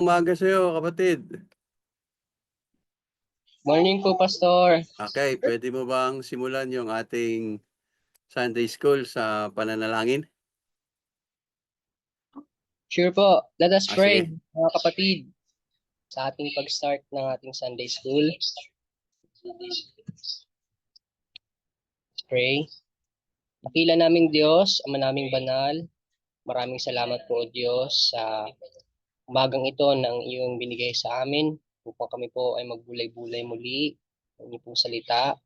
Umaga sa'yo, kapatid. Morning po, Pastor. Okay, pwede mo bang simulan yung ating Sunday School sa pananalangin? Sure po. Let us pray, Sige. mga kapatid, sa ating pag-start ng ating Sunday School. Let's pray. Dakila naming Diyos, Ama naming banal, maraming salamat po, Diyos, sa umagang ito ng iyong binigay sa amin upang kami po ay magbulay-bulay muli ng iyong pong salita.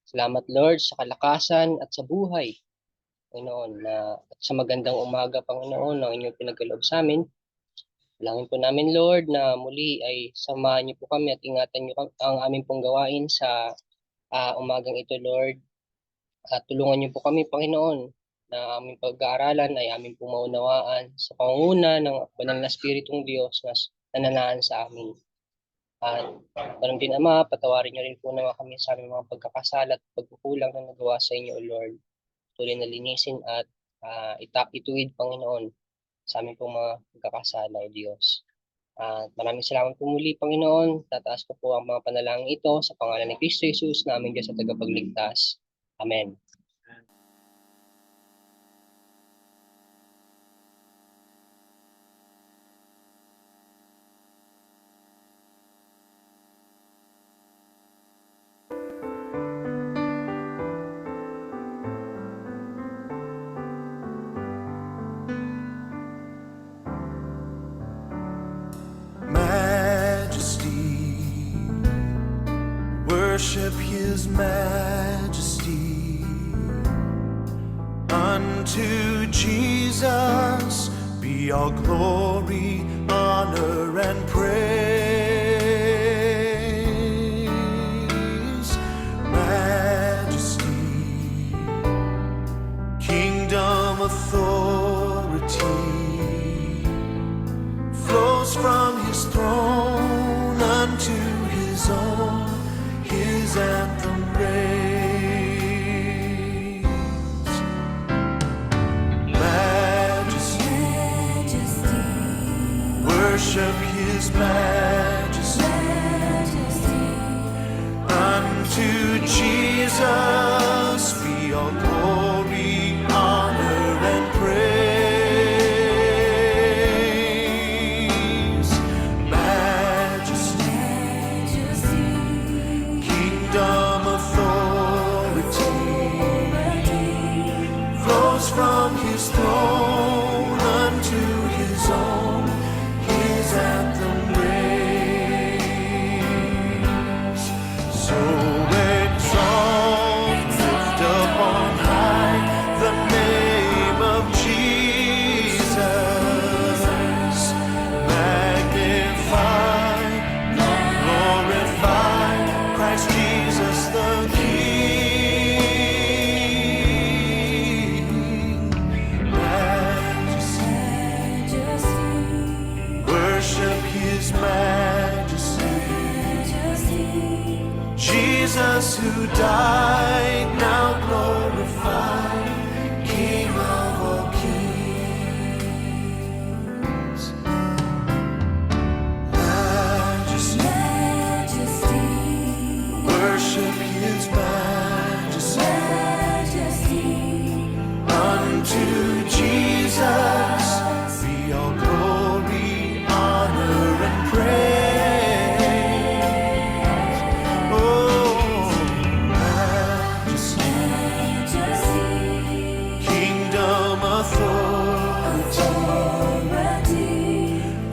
Salamat, Lord, sa kalakasan at sa buhay, Panginoon, at sa magandang umaga, Panginoon, ng inyong pinagkaloob sa amin. Langin po namin, Lord, na muli ay samahan niyo po kami at ingatan niyo ang aming pong gawain sa umagang ito, Lord. At tulungan niyo po kami, Panginoon, na aming pag-aaralan ay aming pong maunawaan sa pangunguna ng banal na Spiritong Diyos na nananahan sa amin. At parang din, Ama, patawarin niyo rin po naman kami sa aming mga pagkakasala at pagkukulang na nagawa sa inyo, O Lord. Tuloy na linisin at ituwid, Panginoon, sa aming pong mga pagkakasala, O Diyos. At maraming salamat po muli, Panginoon. Tataas ko po ang mga panalangin ito sa pangalan ni Kristo Jesus na aming Diyos at tagapagligtas. Amen. Worship his majesty. Unto Jesus be all glory, honor, and praise. Majesty, kingdom, authority flows from his throne unto his own. His anthem reigns. Majesty, worship his majesty. Unto Jesus be all glory, honor, and praise. Majesty, kingdom, authority flows from his throne unto his own. His anthem reigns. So exalt, lift up on high the name of Jesus. Magnify, glorify Christ Jesus the King. Majesty, worship his majesty. Jesus who died, now glorified, King of all kings. Majesty, worship his majesty. Unto Jesus be all glory, honor, and praise. Oh, majesty, kingdom, authority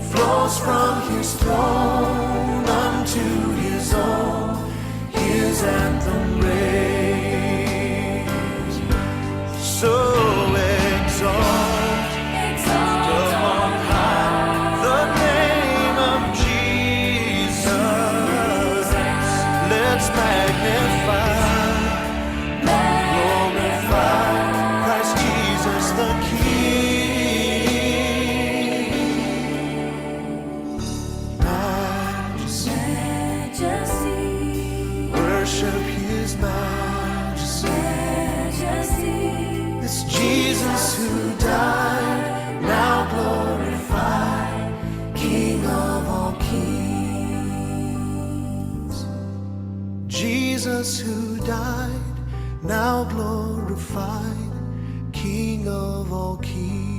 flows from his throne unto his own. His anthem reigns. So exalt, lift up on high the name of Jesus. Let's magnify, glorify Christ Jesus the King. Majesty, worship his majesty. kings. Jesus who died, now glorified, King of all kings.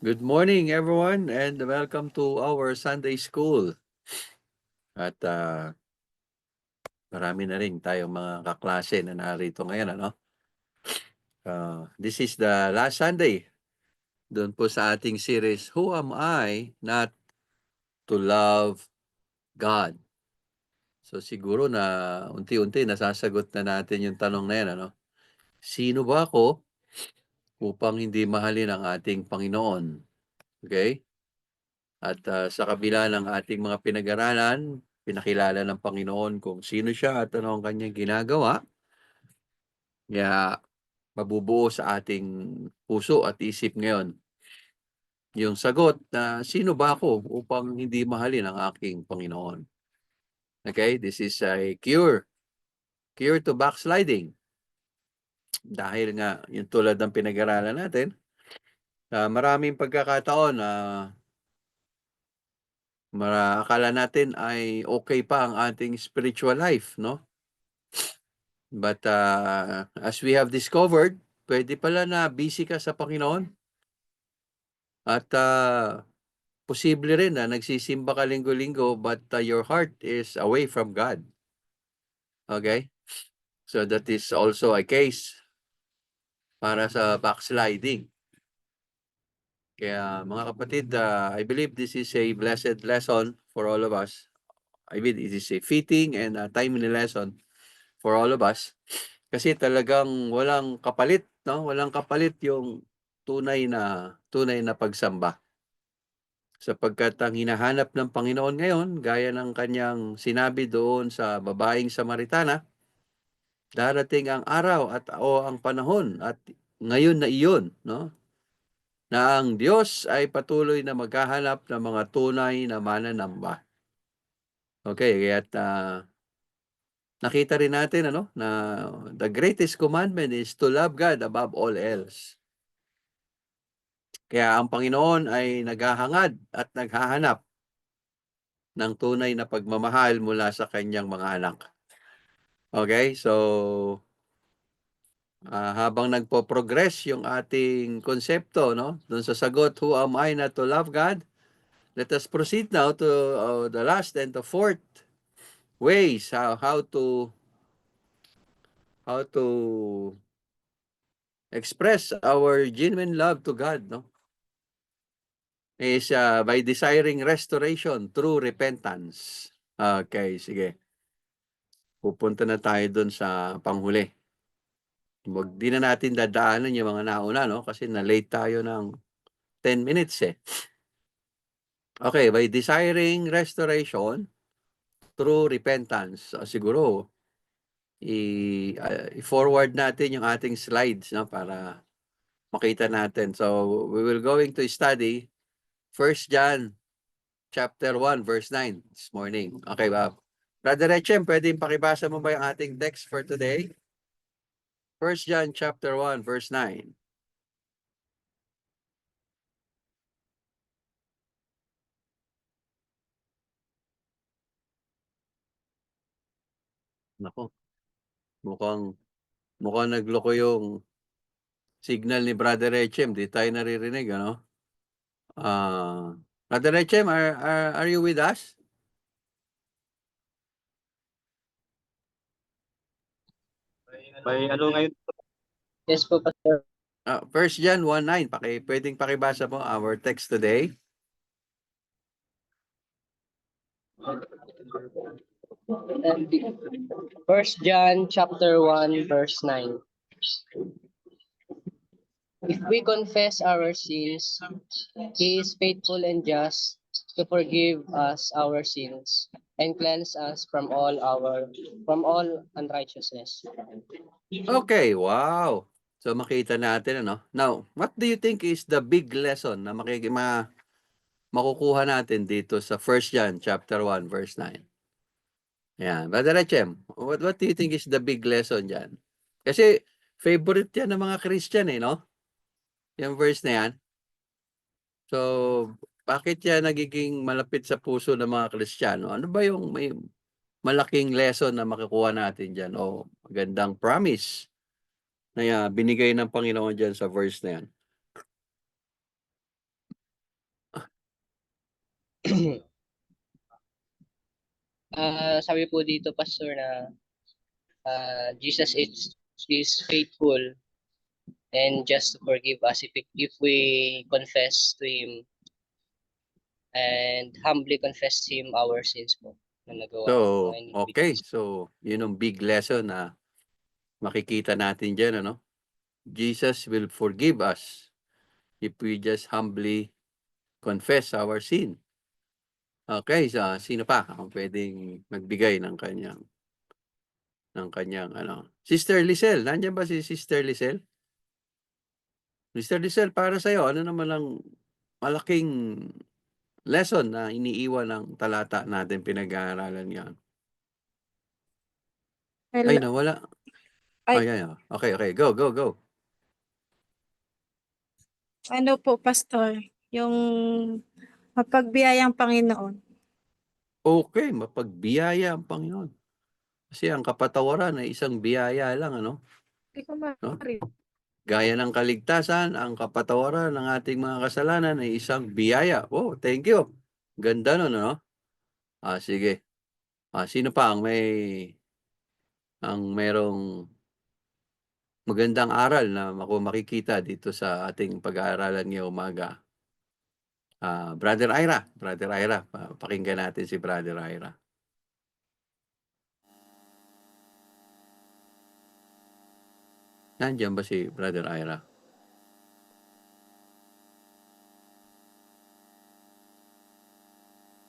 Good morning, everyone, and welcome to our Sunday School. At marami na rin tayong mga kaklase na narito ngayon, ano? This is the last Sunday doon po sa ating series, Who Am I Not to Love God? So siguro na unti-unti nasasagot na natin yung tanong na yan, ano? Sino ba ako upang hindi mahalin ang ating Panginoon? Okay? At sa kabila ng ating mga pinag-aralan, pinakilala ng Panginoon kung sino siya at ano ang kanyang ginagawa. Kaya mabubuo sa ating puso at isip ngayon yung sagot na sino ba ako upang hindi mahalin ang aking Panginoon. Okay? This is a cure to backsliding. Dahil nga yung tulad ng pinag-aralan natin, maraming pagkakataon na akala natin ay okay pa ang ating spiritual life, no? But as we have discovered, pwede pala na busy ka sa Panginoon. At posible rin na nagsisimba ka linggo-linggo but your heart is away from God. Okay? So that is also a case para sa backsliding. Kaya mga kapatid, I believe this is a blessed lesson for all of us. I mean, it is a fitting and a timely lesson for all of us. Kasi talagang walang kapalit, no? Walang kapalit yung tunay na pagsamba. Sapagkat ang hinahanap ng Panginoon ngayon, gaya ng kanyang sinabi doon sa babaeng Samaritana, darating ang araw o ang panahon at ngayon na iyon, no? Na ang Diyos ay patuloy na maghahanap ng mga tunay na mananamba. Okay, kaya't nakita rin natin na the greatest commandment is to love God above all else. Kaya ang Panginoon ay naghahangad at naghahanap ng tunay na pagmamahal mula sa kanyang mga anak. Okay, so habang nagpo-progress yung ating konsepto, no, doon sa sagot, who am I not to love God? Let us proceed now to the last and the fourth ways how to express our genuine love to God, no? Is by desiring restoration through repentance. Okay, sige. Pupunta na tayo doon sa panghuli. Di na natin dadaanan yung mga nauna, no? Kasi na-late tayo ng 10 minutes eh. Okay, by desiring restoration through repentance. Siguro, i-forward natin yung ating slides, no? Para makita natin. So, we will going to study 1 John chapter 1, verse 9 this morning. Okay, Bob. Brother Echem, pwedeng pakibasa mo ba yung ating text for today? 1 John chapter 1, verse 9. Nako, mukhang nagloko yung signal ni Brother Echem. Di tayo naririnig, ano? Brother Echem, are you with us? May ano ngayon? Yes po, Pastor. 1 John 1:9. Pwedeng pakibasa mo our text today. First John chapter 1 verse 9. If we confess our sins, He is faithful and just to forgive us our sins and cleanse us from all unrighteousness. Okay, wow. So makita natin ano. Now, what do you think is the big lesson na makukuha natin dito sa 1 John chapter 1 verse 9? Yan, Brother Echem, what do you think is the big lesson diyan? Kasi favorite 'yan ng mga Christian no? Yung verse na 'yan. So, bakit yan nagiging malapit sa puso ng mga Kristiyano? Ano ba yung may malaking lesson na makukuha natin diyan o magandang promise na binigay ng Panginoon diyan sa verse na 'yan? Sabi po dito, Pastor, na Jesus is faithful and just to forgive us if we confess to Him and humbly confess to Him our sins po na nagawa. So, mga iniquities. okay. So, yun ang big lesson na makikita natin diyan ano. Jesus will forgive us if we just humbly confess our sin. Okay, so sino pa ang pwedeng magbigay ng kanyang ano? Sister Lisel, nandiyan ba si Sister Lisel? Sister Lisel, para sa iyo, ano naman ang malaking lesson na iniiwan ng talata natin pinag-aaralan ngayon? Ay, Hello. nawala. Ay. Ayan. Okay. Go. Ano po, Pastor? Yung mapagbiyayang Panginoon. Okay, mapagbiyaya ang Panginoon. Kasi ang kapatawaran ay isang biyaya lang, ano? Hindi ko marinig. Gaya ng kaligtasan, ang kapatawaran ng ating mga kasalanan ay isang biyaya. Oh, thank you. Ganda nun, ano? Sige. Sino pa ang merong magandang aral na makikita dito sa ating pag-aaralan ngayong umaga? Brother Ira, pakinggan natin si Brother Ira. Nandiyan ba si Brother Ira?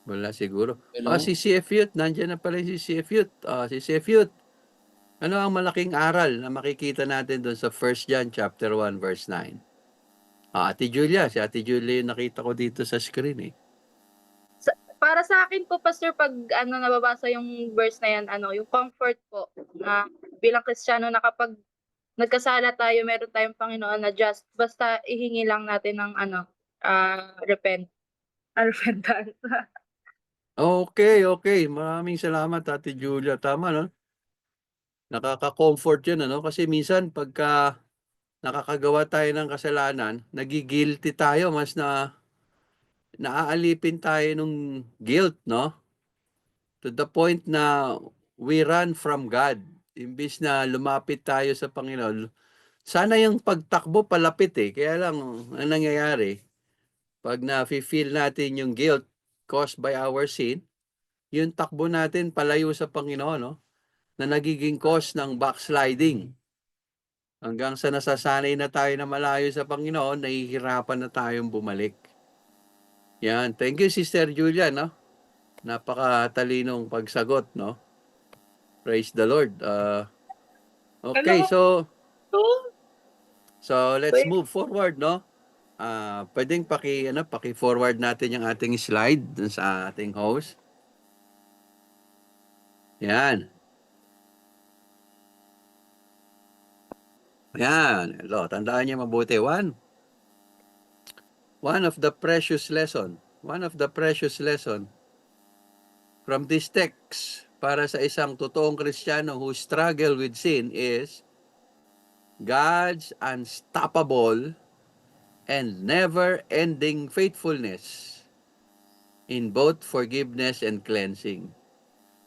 Wala siguro. Hello? Si CF Youth, nandiyan na pala si CF Youth. Si CF Youth, ano ang malaking aral na makikita natin doon sa 1 John chapter 1 verse 9? Ate Julia, si Ate Julia yung nakita ko dito sa screen eh. Para sa akin po, Pastor, pag nababasa yung verse na yan, yung comfort po na bilang Kristiyano na kapag nagkasala tayo, meron tayong Panginoon na just, basta ihingi lang natin ng repentance. Okay. Maraming salamat, Ate Julia. Tama, no? Nakaka-comfort yun, ano? Kasi minsan, pagka nakakagawa tayo ng kasalanan, nagigilty tayo, mas naaalipin tayo nung guilt, no? To the point na we run from God. Imbis na lumapit tayo sa Panginoon, sana yung pagtakbo palapit eh. Kaya lang, ang nangyayari, pag na-feel natin yung guilt caused by our sin, yung takbo natin palayo sa Panginoon, no? Na nagiging cause ng backsliding. Hanggang sa nasasanay na tayo na malayo sa Panginoon, nahihirapan na tayong bumalik. Yan. Thank you, Sister Julia, no? Napakatalinong pagsagot, no? Praise the Lord. Okay, so let's move forward, no? Pwedeng paki-forward natin yung ating slide dun sa ating host. Yan. Hello, tandaan niyo mabuti. One of the precious lesson from this text para sa isang totoong Kristiyano who struggle with sin is God's unstoppable and never-ending faithfulness in both forgiveness and cleansing.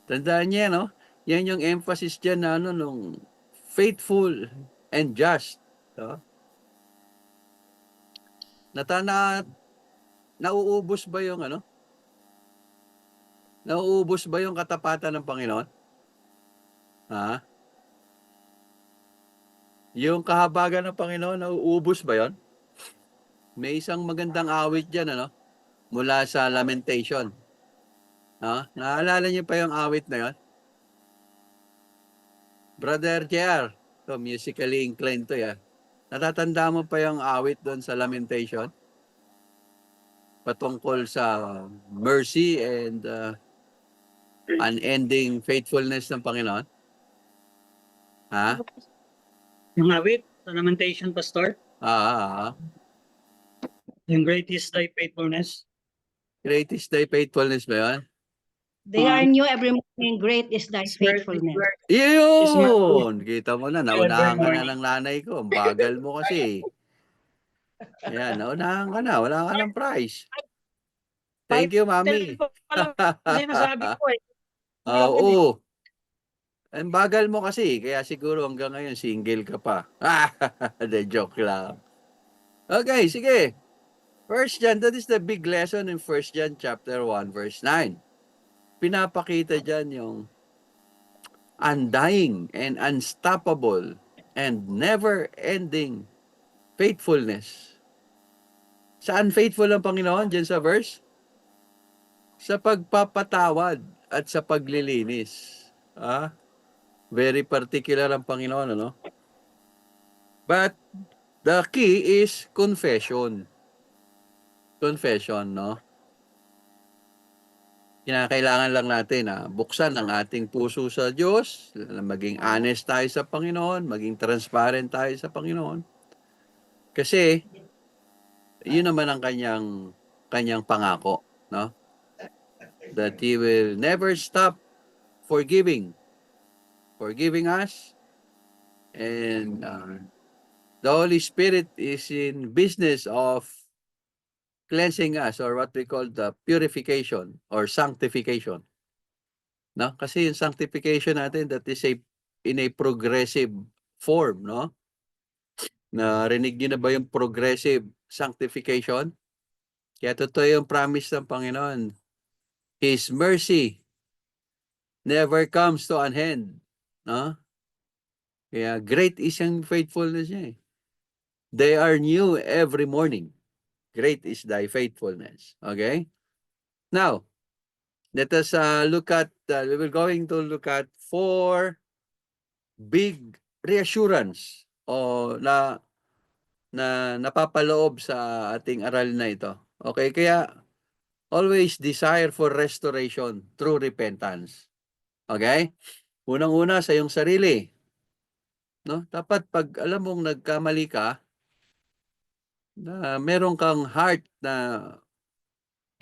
Tandaan niya, no? Yan yung emphasis dyan na nung faithful and just. No? Nauubos ba yung Nauubos ba yung katapatan ng Panginoon? Yung kahabagan ng Panginoon, nauubos ba yon? May isang magandang awit dyan, mula sa Lamentation. Naalala niyo pa yung awit na yon? Brother JR, to musically inclined to ya. Natatanda mo pa yung awit doon sa Lamentation? Patungkol sa mercy and unending faithfulness ng Panginoon? Ha? Yung awit sa Lamentation, Pastor, yung great is thy faithfulness. Great is thy faithfulness ba yun? They are new every morning. Great is thy faithfulness. Yun! Kita mo na, naunahan ka na Evermore. ng nanay ko. Ang bagal mo kasi. Ayan, naunahan ka na. Wala ka ng prize. Thank you, mami. Sinasabi ko eh. Oo. Ang bagal mo kasi. Kaya siguro hanggang ngayon, single ka pa. The joke lang. Okay, sige. 1 John, that is the big lesson in 1 John chapter 1, verse 9. Pinapakita dyan yung undying and unstoppable and never-ending faithfulness. Saan faithful ang Panginoon dyan sa verse? Sa pagpapatawad at sa paglilinis. Very particular ang Panginoon, ano? But the key is confession. Confession, no? Kinakailangan lang natin na buksan ang ating puso sa Diyos, maging honest tayo sa Panginoon, maging transparent tayo sa Panginoon. Kasi, yun naman ang kanyang pangako, no? That He will never stop forgiving us, and the Holy Spirit is in business of cleansing us, or what we call the purification or sanctification. No? Kasi yung sanctification natin, that is in a progressive form, no? Narinig niyo na ba yung progressive sanctification? Kaya totoo yung promise ng Panginoon. His mercy never comes to an end. No? Kaya great is yung faithfulness niya. They are new every morning. Great is thy faithfulness. Okay? Now, let us look at, we're going to look at 4 big reassurance na napapaloob sa ating aral na ito. Okay? Kaya, always desire for restoration through repentance. Okay? Unang-una sa iyong sarili. No? Dapat pag alam mong nagkamali ka, na meron kang heart na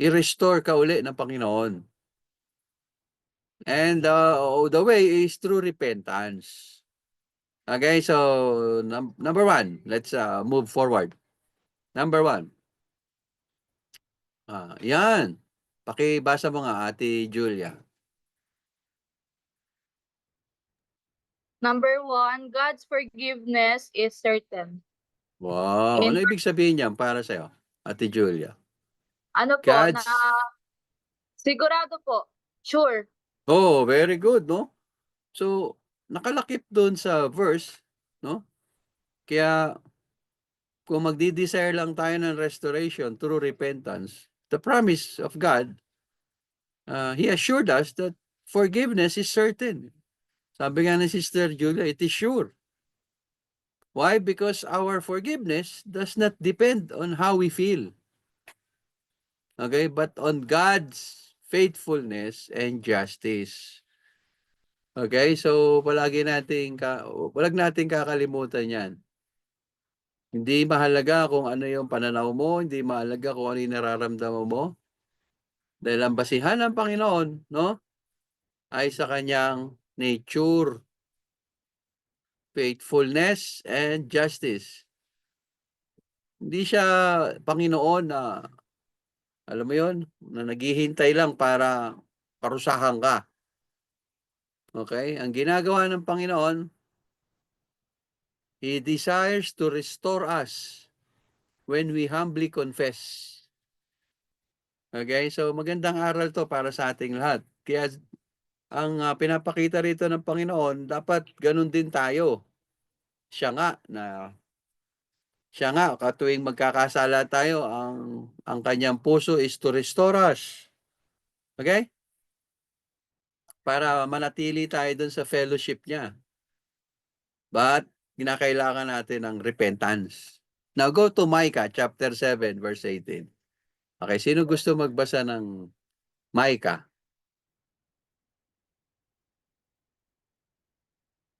i-restore ka uli ng Panginoon. And the way is through repentance. Okay, so number 1, let's move forward. Number 1. Yan. Pakibasa mo nga, Ate Julia. Number 1, God's forgiveness is certain. Wow, And ano ibig sabihin niyan para sa'yo, Ate Julia? ano po, God's... sigurado po, sure. Oh, very good, no? So, nakalakip doon sa verse, no? Kaya, kung magdi-desire lang tayo ng restoration through repentance, the promise of God, He assured us that forgiveness is certain. Sabi nga ni Sister Julia, it is sure. Why? Because our forgiveness does not depend on how we feel. Okay? But on God's faithfulness and justice. Okay? So, wag nating kakalimutan yan. Hindi mahalaga kung ano yung pananaw mo, hindi mahalaga kung ano yung nararamdaman mo. Dahil ang basihan ng Panginoon, no, ay sa kanyang nature, faithfulness, and justice. Hindi siya Panginoon na, alam mo yon, na naghihintay lang para parusahan ka. Okay? Ang ginagawa ng Panginoon, He desires to restore us when we humbly confess. Okay? So, magandang aral to para sa ating lahat. Kaya, ang pinapakita rito ng Panginoon, dapat ganun din tayo. Siya nga, katuwing magkakasala tayo, ang kanyang puso is to restore us. Okay? para manatili tayo dun sa fellowship niya. But kinakailangan natin ng repentance. Now go to Micah chapter 7 verse 18. Okay, sino gusto magbasa ng Micah?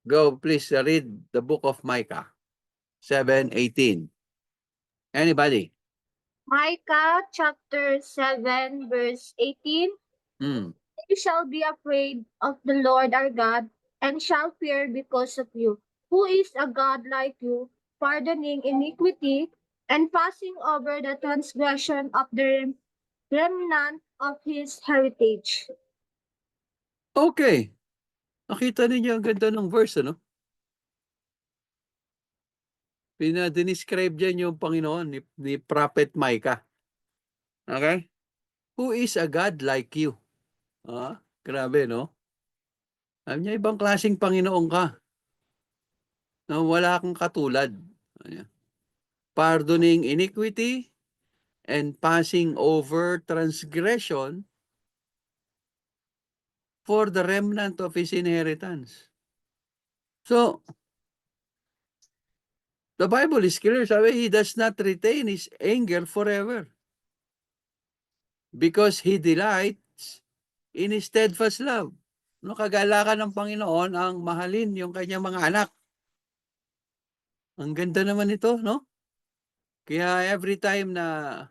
Go, please read the book of Micah 7:18. Anybody? Micah chapter 7 verse 18. Hmm. You shall be afraid of the Lord our God, and shall fear because of you. Who is a God like you, pardoning iniquity, and passing over the transgression of the remnant of his heritage? Okay. Nakita ninyo ang ganda ng verse, ano? Dinescribe dyan yung Panginoon ni Prophet Micah. Okay? Who is a God like you? Grabe, no? Sabi niya, ibang klaseng Panginoon ka. No, wala kang katulad. Ayan. Pardoning iniquity and passing over transgression for the remnant of his inheritance. So, the Bible is clear. Sabi, he does not retain his anger forever because he delights in his steadfast love. No, kagalakan ng Panginoon ang mahalin yung kanyang mga anak. Ang ganda naman ito, no? Kaya every time na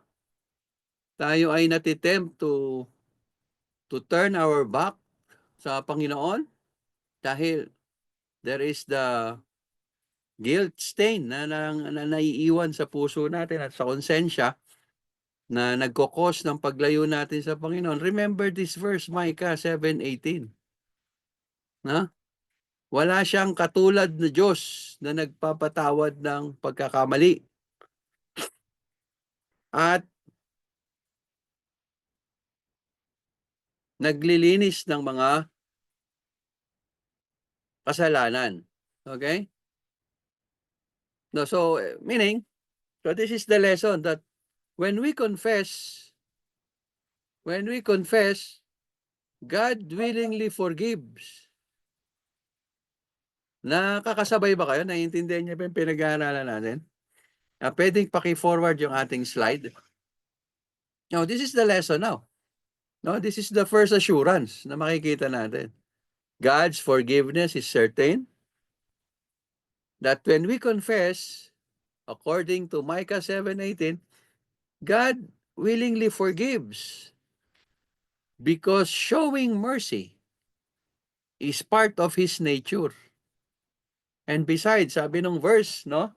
tayo ay natitempt to turn our back sa Panginoon dahil there is the guilt stain na naiiwan sa puso natin at sa konsensya na nagkokos ng paglayo natin sa Panginoon. Remember this verse, Micah 7:18. Na? Wala siyang katulad na Diyos na nagpapatawad ng pagkakamali. At naglilinis ng mga kasalanan. Okay? No, so, meaning, so this is the lesson that when we confess, God willingly forgives. Nakakasabay ba kayo? Naiintindihan niyo ba yung pinag-aaralan natin? Pwedeng paki-forward yung ating slide. Now, this is the lesson now. No, this is the first assurance na makikita natin. God's forgiveness is certain. That when we confess, according to Micah 7:18, God willingly forgives because showing mercy is part of His nature. And besides, sabi nung verse, no?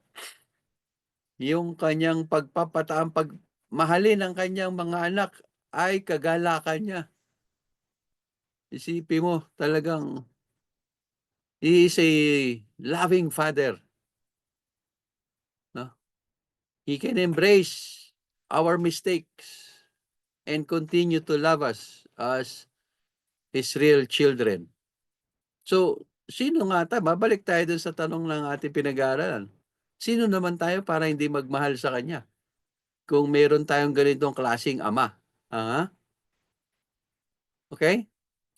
Yung kanyang pagpapataang pagmahalin ng kanyang mga anak ay kagalakan niya. Isipin mo, talagang He is a loving Father. No? He can embrace our mistakes and continue to love us as His real children. So, sino nga tayo? Babalik tayo dun sa tanong ng ating pinag-aaralan. Sino naman tayo para hindi magmahal sa Kanya? Kung meron tayong ganitong klaseng ama. Okay?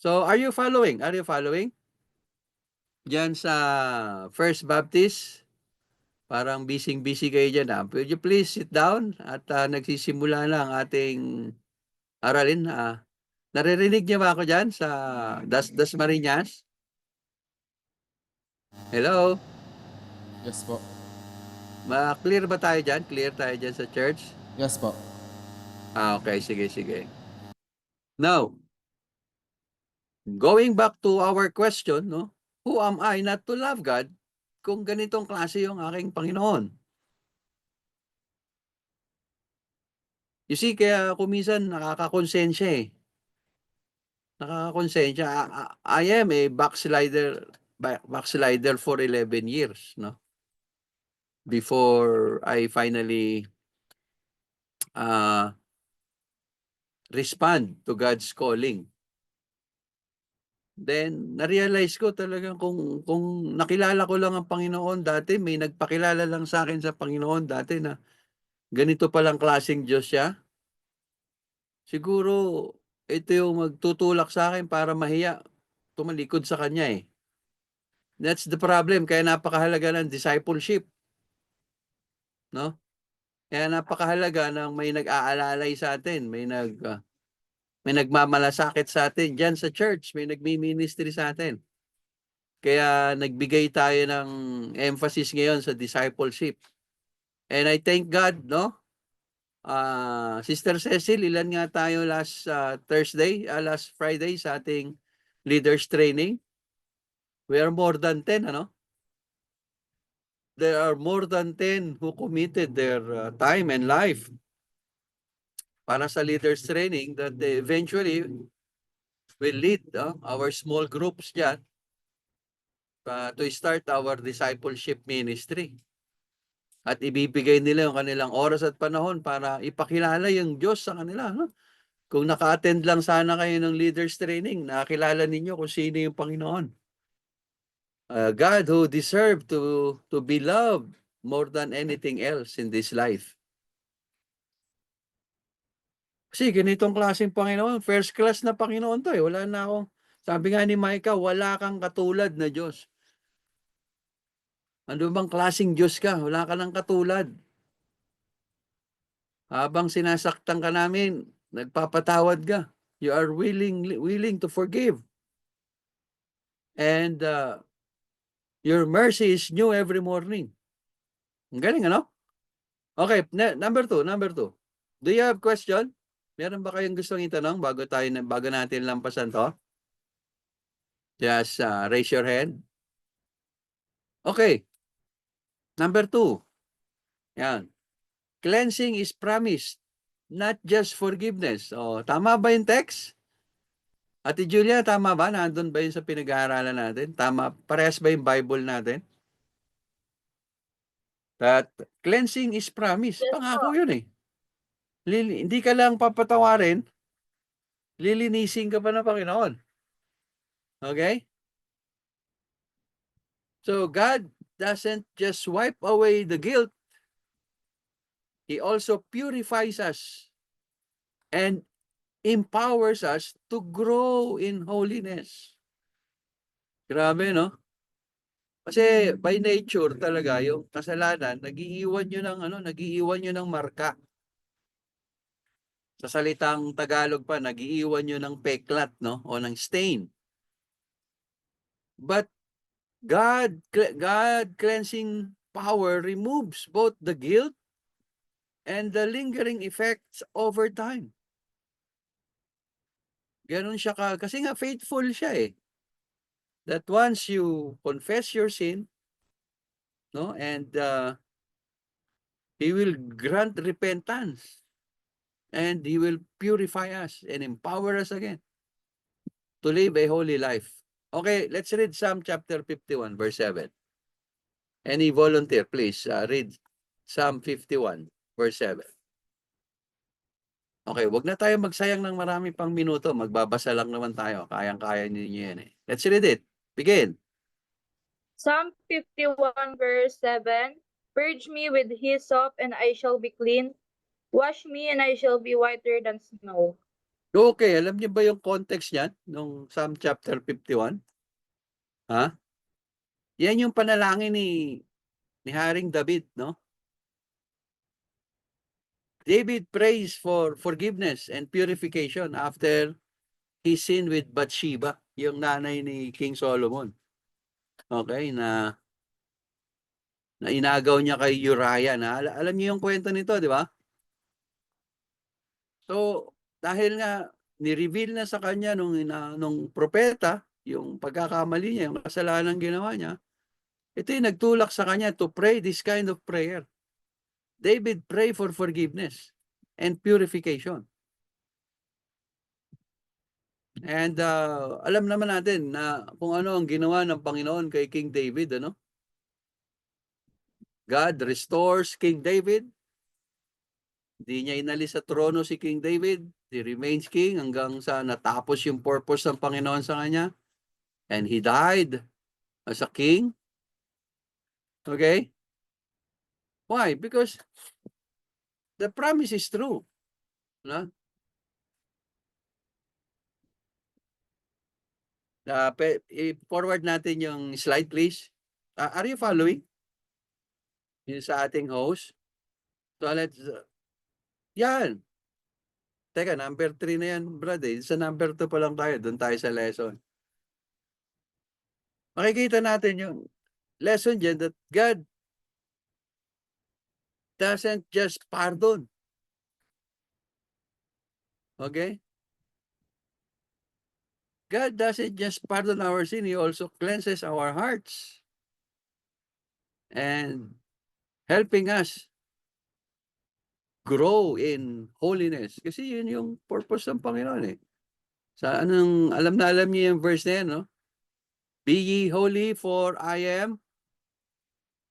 So, are you following? Are you following? Diyan sa First Baptist, parang busy-busy kayo dyan. Would you please sit down? At nagsisimula na ang ating aralin. Naririnig niyo ba ako dyan sa Dasmariñas? Hello? Yes po. Clear ba tayo dyan? Clear tayo dyan sa church? Yes po. Okay. Sige. Now, going back to our question, no? Who am I not to love God kung ganitong klase yung aking Panginoon? You see, kaya kuminsan nakakakonsensya eh. Nakakakonsensya. I am a backslider for 11 years, no? Before I finally respond to God's calling. Then, na-realize ko talagang kung nakilala ko lang ang Panginoon dati, may nagpakilala lang sa akin sa Panginoon dati na ganito palang klaseng Diyos siya, siguro ito yung magtutulak sa akin para mahiya tumalikod sa kanya eh. That's the problem. Kaya napakahalaga ng discipleship. No? Kaya napakahalaga ng may nag-aalalay sa atin, may nagmamalasakit sa atin diyan sa church, may nagmi-ministry sa atin. Kaya nagbigay tayo ng emphasis ngayon sa discipleship. And I thank God, no? Sister Cecil, ilan nga tayo last Friday sa ating leaders training? We are more than 10, ano? There are more than 10 who committed their time and life para sa leaders training that they eventually will lead our small groups dyan to start our discipleship ministry. At ibibigay nila yung kanilang oras at panahon para ipakilala yung Diyos sa kanila. No? Kung naka-attend lang sana kayo ng leaders training, nakakilala ninyo kung sino yung Panginoon. God who deserved to be loved more than anything else in this life. Kasi ganitong klaseng Panginoon, first class na Panginoon to eh. Wala na akong, sabi nga ni Micah, wala kang katulad na Diyos. Ano bang klaseng Diyos ka? Wala ka ng katulad. Habang sinasaktan ka namin, nagpapatawad ka. You are willing to forgive. And your mercy is new every morning. Ang galing, ano? Okay, number two. Do you have question? Meron ba kayong gustong itanong bago natin lampasan to? Just raise your hand. Okay. Number 2. Yan. Cleansing is promised, not just forgiveness. O, tama ba yung text? Ate Julia, tama ba? Nandun ba yun sa pinag-aaralan natin? Tama? Parehas ba yung Bible natin? That cleansing is promised. Yes, Pangako po. yun eh. Hindi ka lang papatawarin, lilinisin ka pa ng Panginoon. Okay? So God doesn't just wipe away the guilt. He also purifies us and empowers us to grow in holiness. Grabe, no? Kasi by nature talaga yung kasalanan, nagiiwan nyo ng marka. Sa salitang Tagalog pa, nagiiwan nyo ng peklat, no? O ng stain. But God cleansing power removes both the guilt and the lingering effects over time. Ganun siya kasi nga faithful siya eh. That once you confess your sin, no, and He will grant repentance and He will purify us and empower us again to live a holy life. Okay, let's read Psalm chapter 51, verse 7. Any volunteer, please read Psalm 51, verse 7. Okay, wag na tayo magsayang ng marami pang minuto. Magbabasa lang naman tayo. Kayang-kaya ninyo yan eh. Let's read it. Begin. Psalm 51 verse 7. Purge me with hyssop and I shall be clean. Wash me and I shall be whiter than snow. Okay, alam niyo ba yung context niyan nung Psalm chapter 51? Ha? Yan yung panalangin ni Haring David, no? David prays for forgiveness and purification after he sinned with Bathsheba, yung nanay ni King Solomon. Okay, na inagaw niya kay Uriah. Alam niyo yung kwento nito, di ba? So, dahil nga ni-reveal na sa kanya nung propeta, yung pagkakamali niya, yung kasalanan ginawa niya, ito yung nagtulak sa kanya to pray this kind of prayer. David pray for forgiveness and purification. And alam naman natin na kung ano ang ginawa ng Panginoon kay King David, ano? God restores King David. Hindi niya inalis sa trono si King David. He remains king hanggang sa natapos yung purpose ng Panginoon sa kanya. And he died as a king. Okay? Why? Because the promise is true. No? I-forward natin yung slide, please. Are you following? Yung sa ating host. So, yan. Teka, number 3 na yan, brad. Sa number 2 pa lang tayo. Doon tayo sa lesson. Makikita natin yung lesson dyan that God doesn't just pardon. Okay? God doesn't just pardon our sin. He also cleanses our hearts. And helping us grow in holiness. Kasi yun yung purpose ng Panginoon eh. Sa alam niyo yung verse na yan, no? Be ye holy for I am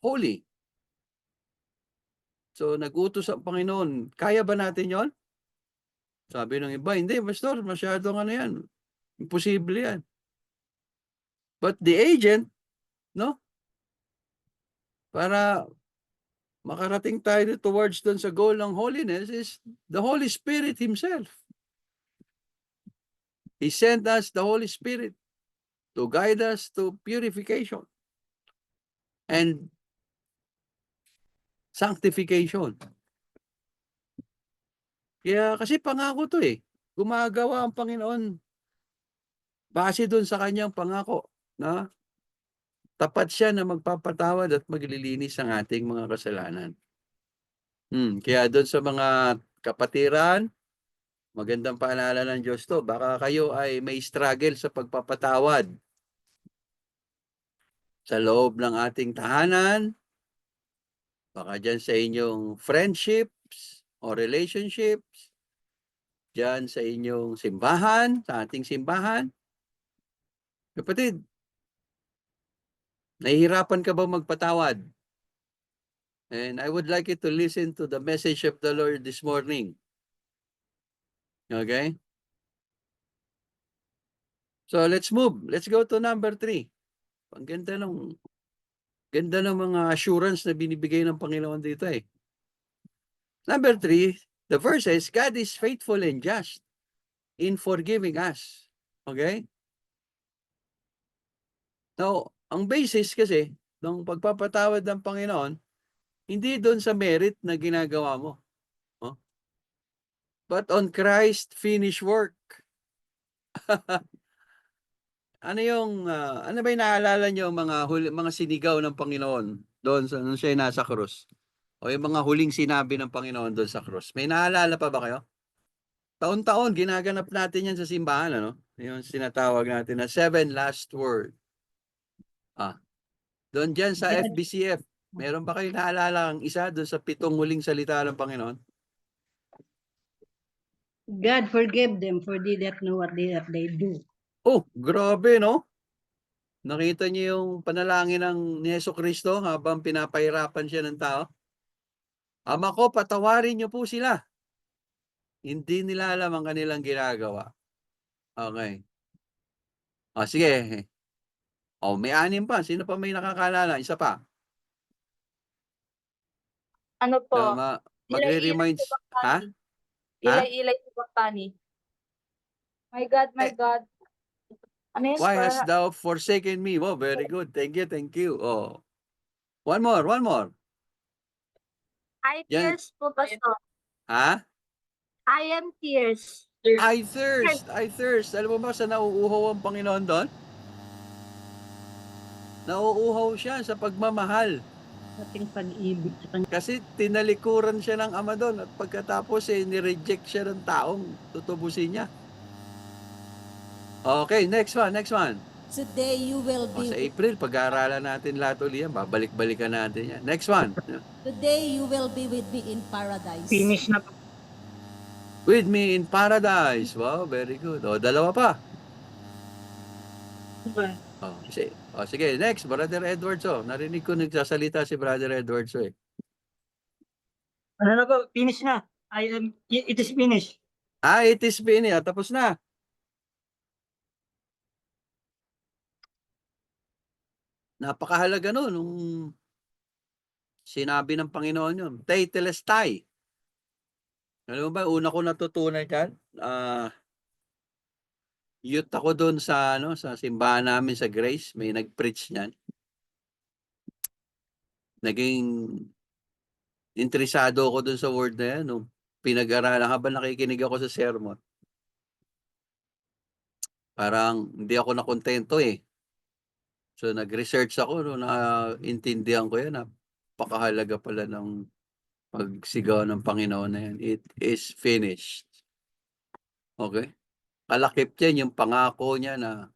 holy. So, nag-utos ang Panginoon. Kaya ba natin yon? Sabi ng iba, hindi, pastor, masyadong ano yan. Imposible yan. But the agent, no? Para makarating tayo towards dun sa goal ng holiness is the Holy Spirit Himself. He sent us the Holy Spirit to guide us to purification and sanctification. Kaya kasi pangako to eh. Gumagawa ang Panginoon base dun sa kanyang pangako na tapat siya na magpapatawad at maglilinis ang ating mga kasalanan. Kaya dun sa mga kapatiran, magandang paalala ng Diyos to. Baka kayo ay may struggle sa pagpapatawad sa loob ng ating tahanan, baka dyan sa inyong friendships o relationships, dyan sa inyong simbahan, sa ating simbahan. Kapatid, nahihirapan ka ba magpatawad? And I would like you to listen to the message of the Lord this morning. Okay? So let's move. Let's go to number 3. Ang ganda ng mga assurance na binibigay ng Panginoon dito eh. Number 3, the verse says, God is faithful and just in forgiving us. Okay? Now, ang basis kasi ng pagpapatawad ng Panginoon, hindi doon sa merit na ginagawa mo. But on Christ's finished work. Ano ba yung naalala niyo mga sinigaw ng Panginoon doon nung siya nasa krus? O yung mga huling sinabi ng Panginoon doon sa krus? May naalala pa ba kayo? Taon-taon ginaganap natin yan sa simbahan, ano? Yung sinatawag natin na 7 last word. Doon dyan sa FBCF, meron ba kayo naalala ang isa doon sa 7 huling salita ng Panginoon? God forgive them for they that know what they do. Oh, grabe, no? Nakita niyo yung panalangin ni Jesucristo habang pinapahirapan siya ng tao? Ama ko, patawarin niyo po sila. Hindi nila alam ang kanilang ginagawa. Okay. Sige. May 6 pa. Sino pa may nakakaalala? Isa pa. Ano po? Na magre-reminds. Ha? Ilay si Baktani. My God, my God. Ano yun? Why hast thou forsaken me? Oh, very good. Thank you. Oh. One more. I Yan. tears po, Pastor. Ha? I am tears. I thirst. Alam mo ba sa nauuhaw ang Panginoon doon? Nauuhaw siya sa pagmamahal. Ating pag-ibig. Kasi tinalikuran siya ng Ama doon at pagkatapos nireject siya ng taong tutubusin niya. Okay, next one. Today you will Sa be April, pag-aaralan natin lahat ulit yan. Babalik-balikan natin yan. Next one. today you will be with me in paradise. Finish na po. With me in paradise. Wow, very good. Dalawa pa. Sige, next, Brother Edwards. Narinig ko nagsasalita si Brother Edwards. Ano na po? Finish na. It is finished. It is finished. Tapos na. Napakahalaga nung sinabi ng Panginoon yun. Tetelestai. Alam mo ba, una ko natutunan yan, youth ako doon sa sa simbahan namin sa Grace, may nag-preach niyan. Naging interesado ako doon sa word na yan nung pinag-aralan habang nakikinig ako sa sermon. Parang hindi ako nakontento eh. So nag-research ako no, naintindihan ko yan. Napakahalaga pala ng pagsigaw ng Panginoon na yan. It is finished. Okay? Kalakip yan yung pangako niya na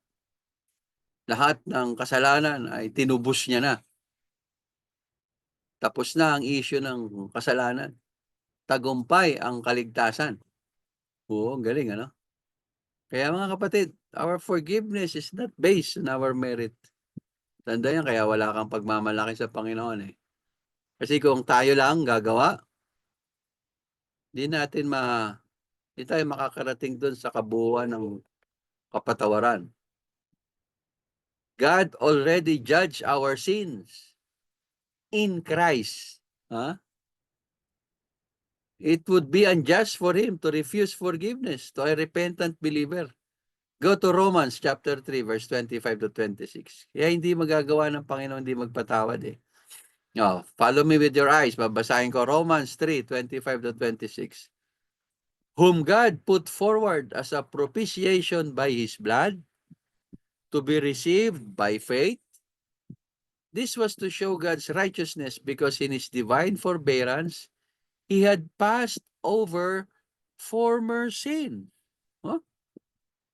lahat ng kasalanan ay tinubos niya na. Tapos na ang issue ng kasalanan. Tagumpay ang kaligtasan. Oo, ang galing, ano? Kaya mga kapatid, our forgiveness is not based on our merit. Tanda yan, kaya wala kang pagmamalaki sa Panginoon eh. Kasi kung tayo lang gagawa, di tayo makakarating dun sa kabuuan ng kapatawaran. God already judged our sins in Christ. Huh? It would be unjust for him to refuse forgiveness to a repentant believer. Go to Romans chapter 3 verse 25 to 26. Kaya hindi magagawa ng Panginoon hindi magpatawad eh. Oh, follow me with your eyes. Babasahin ko Romans 3, 25 to 26. Whom God put forward as a propitiation by his blood to be received by faith. This was to show God's righteousness because in his divine forbearance, he had passed over former sin. Huh?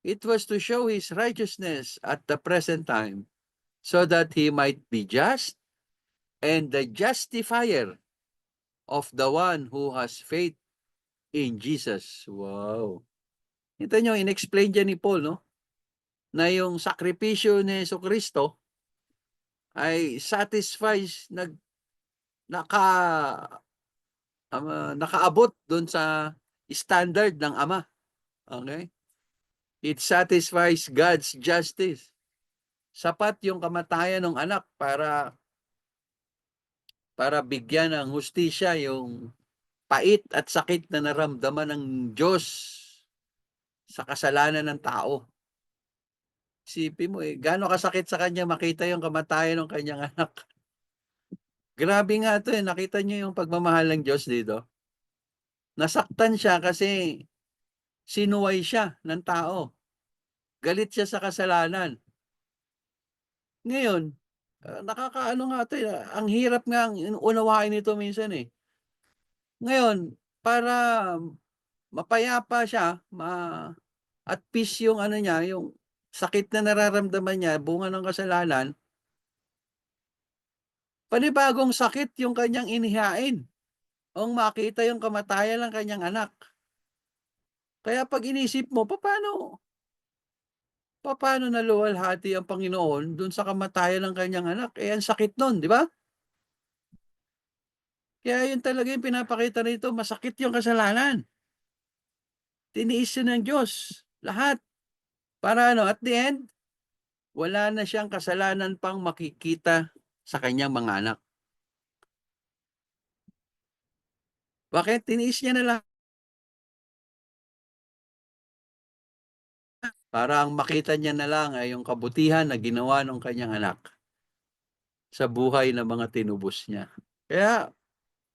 It was to show his righteousness at the present time so that he might be just and the justifier of the one who has faith in Jesus. Wow. Ito nyo, in-explain dyan ni Paul, no? Na yung sakripisyo ni Jesucristo ay satisfies, nakaabot doon sa standard ng Ama. Okay? It satisfies God's justice. Sapat yung kamatayan ng anak para bigyan ng hustisya yung pait at sakit na naramdaman ng Diyos sa kasalanan ng tao. Isipin mo gaano kasakit sa kanya makita yung kamatayan ng kanyang anak. Grabe nga ito nakita niyo yung pagmamahal ng Diyos dito. Nasaktan siya kasi sinuway siya ng tao. Galit siya sa kasalanan. Ngayon, nakakaano nga ito ang hirap nga unawain ito minsan eh. Ngayon, para mapayapa siya, at peace yung niya, yung sakit na nararamdaman niya, bunga ng kasalanan, panibagong sakit yung kanyang inihain. Ang makita yung kamatayan ng kanyang anak. Kaya pag inisip mo, paano naluwalhati ang Panginoon dun sa kamatayan ng kanyang anak? Ang sakit nun, di ba? Kaya yun talaga yung pinapakita nito, masakit yung kasalanan. Tiniis yun ng Diyos. Lahat. Para at the end, wala na siyang kasalanan pang makikita sa kanyang mga anak. Bakit? Tiniis niya na lang. Para ang makita niya na lang ay yung kabutihan na ginawa ng kanyang anak sa buhay ng mga tinubos niya. Kaya,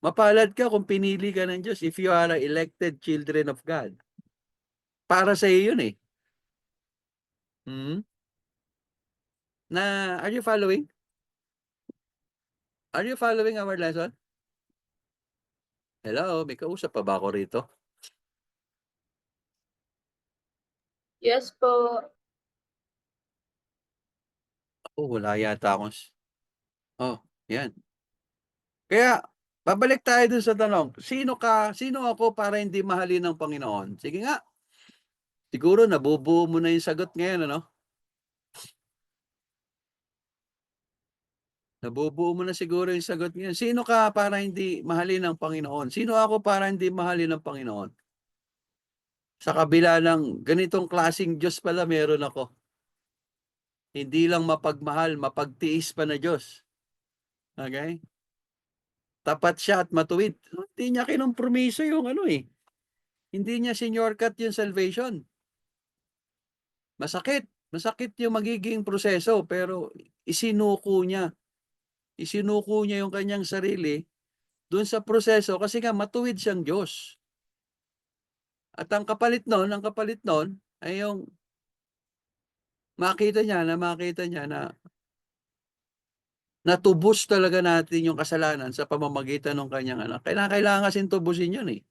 mapalad ka kung pinili ka ng Diyos if you are elected children of God. Para sa iyo yun eh. Are you following? Are you following our lesson? Hello, may kausap pa ba ako rito? Yes po. Wala yata akong... yan. Kaya, babalik tayo dun sa tanong, sino ako para hindi mahalin ng Panginoon? Sige nga. Siguro nabubuo mo na yung sagot ngayon, ano? Nabubuo mo na siguro yung sagot ngayon. Sino ka para hindi mahalin ng Panginoon? Sino ako para hindi mahalin ng Panginoon? Sa kabila ng ganitong klaseng Diyos pala meron ako. Hindi lang mapagmahal, mapagtiis pa na Diyos. Okay? Tapat siya at matuwid. Hindi niya kinumpromiso yung Hindi niya senior cut yung salvation. Masakit. Masakit yung magiging proseso, pero isinuko niya. Isinuko niya yung kanyang sarili dun sa proseso kasi nga matuwid siyang Diyos. At ang kapalit nun ay yung makita niya na natubos talaga natin yung kasalanan sa pamamagitan ng kanyang anak. Kailangan kasing tubusin yun eh.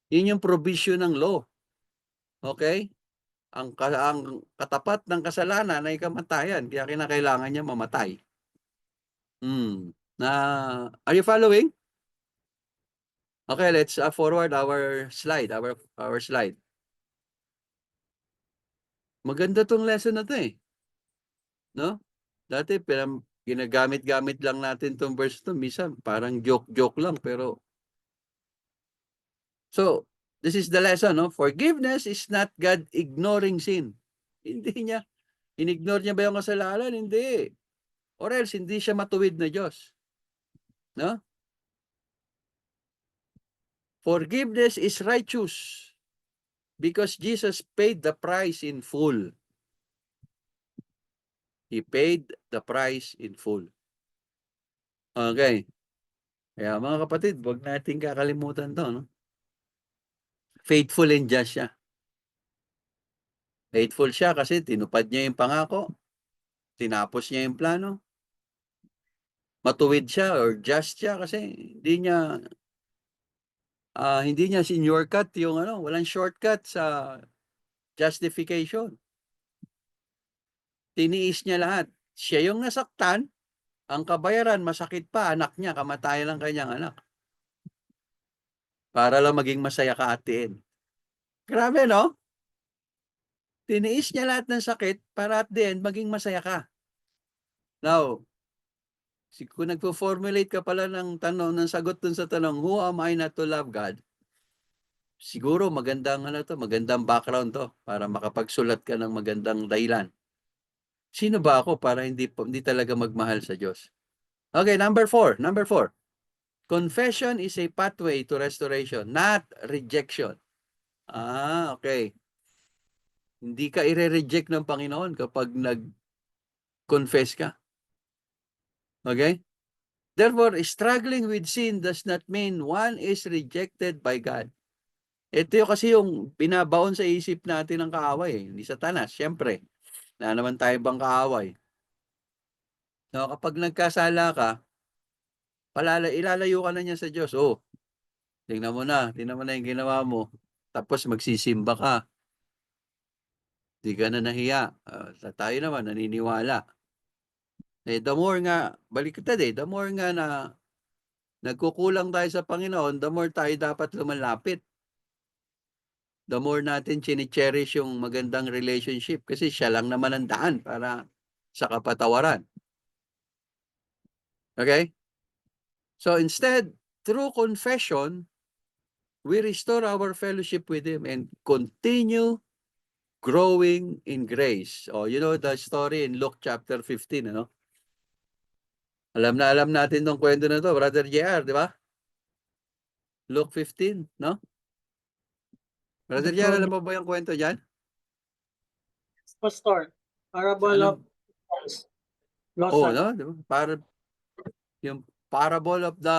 Yun yung provision ng law. Okay? Ang katapat ng kasalanan ay kamatayan. Kaya kinakailangan niya mamatay. Are you following? Okay, let's forward our slide. Our slide. Maganda tong lesson na to eh. No? Dati ginagamit-gamit lang natin tong verse to. Minsan parang joke-joke lang pero so this is the lesson, no? Forgiveness is not God ignoring sin. Hindi niya. Inignore niya ba yung kasalanan? Hindi. Or else, hindi siya matuwid na Diyos. No? Forgiveness is righteous because Jesus paid the price in full. He paid the price in full. Okay. Kaya mga kapatid, huwag natin kakalimutan to, no? Faithful and just siya. Faithful siya kasi tinupad niya yung pangako. Tinapos niya yung plano. Matuwid siya or just siya kasi hindi niya shortcut yung walang shortcut sa justification. Tiniis niya lahat. Siya yung nasaktan, ang kabayaran masakit pa, anak niya, kamatayan lang kanyang anak. Para lang maging masaya ka at the end. Grabe, no? Tiniis niya lahat ng sakit para at the end maging masaya ka. Now, kung nagpo-formulate ka pala ng sagot dun sa tanong, who am I not to love God? Siguro magandang background to para makapagsulat ka ng magandang dahilan. Sino ba ako para hindi talaga magmahal sa Diyos? Okay, number 4. Confession is a pathway to restoration, not rejection. Okay. Hindi ka i-reject ng Panginoon kapag nag-confess ka. Okay? Therefore, struggling with sin does not mean one is rejected by God. Ito kasi yung binabaon sa isip natin ng kaaway. Hindi Satanas, siyempre. Na naman tayo bang kaaway? No, kapag nagkasala ka, ilalayo ka na niya sa Diyos. Tingnan mo na yung ginawa mo. Tapos magsisimba ka. Di ka na nahiya. Tayo naman, naniniwala. The more nga, the more nga na nagkukulang tayo sa Panginoon, the more tayo dapat lumalapit. The more natin chine-cherish yung magandang relationship kasi siya lang naman ang daan para sa kapatawaran. Okay? So instead, through confession, we restore our fellowship with Him and continue growing in grace. You know the story in Luke chapter 15, ano? Alam natin tong kwento na to, Brother JR, di ba? Luke 15, no? Brother JR, alam mo ba yung kwento dyan? Pastor, parable of lost son. No? Di ba? Yung parable of the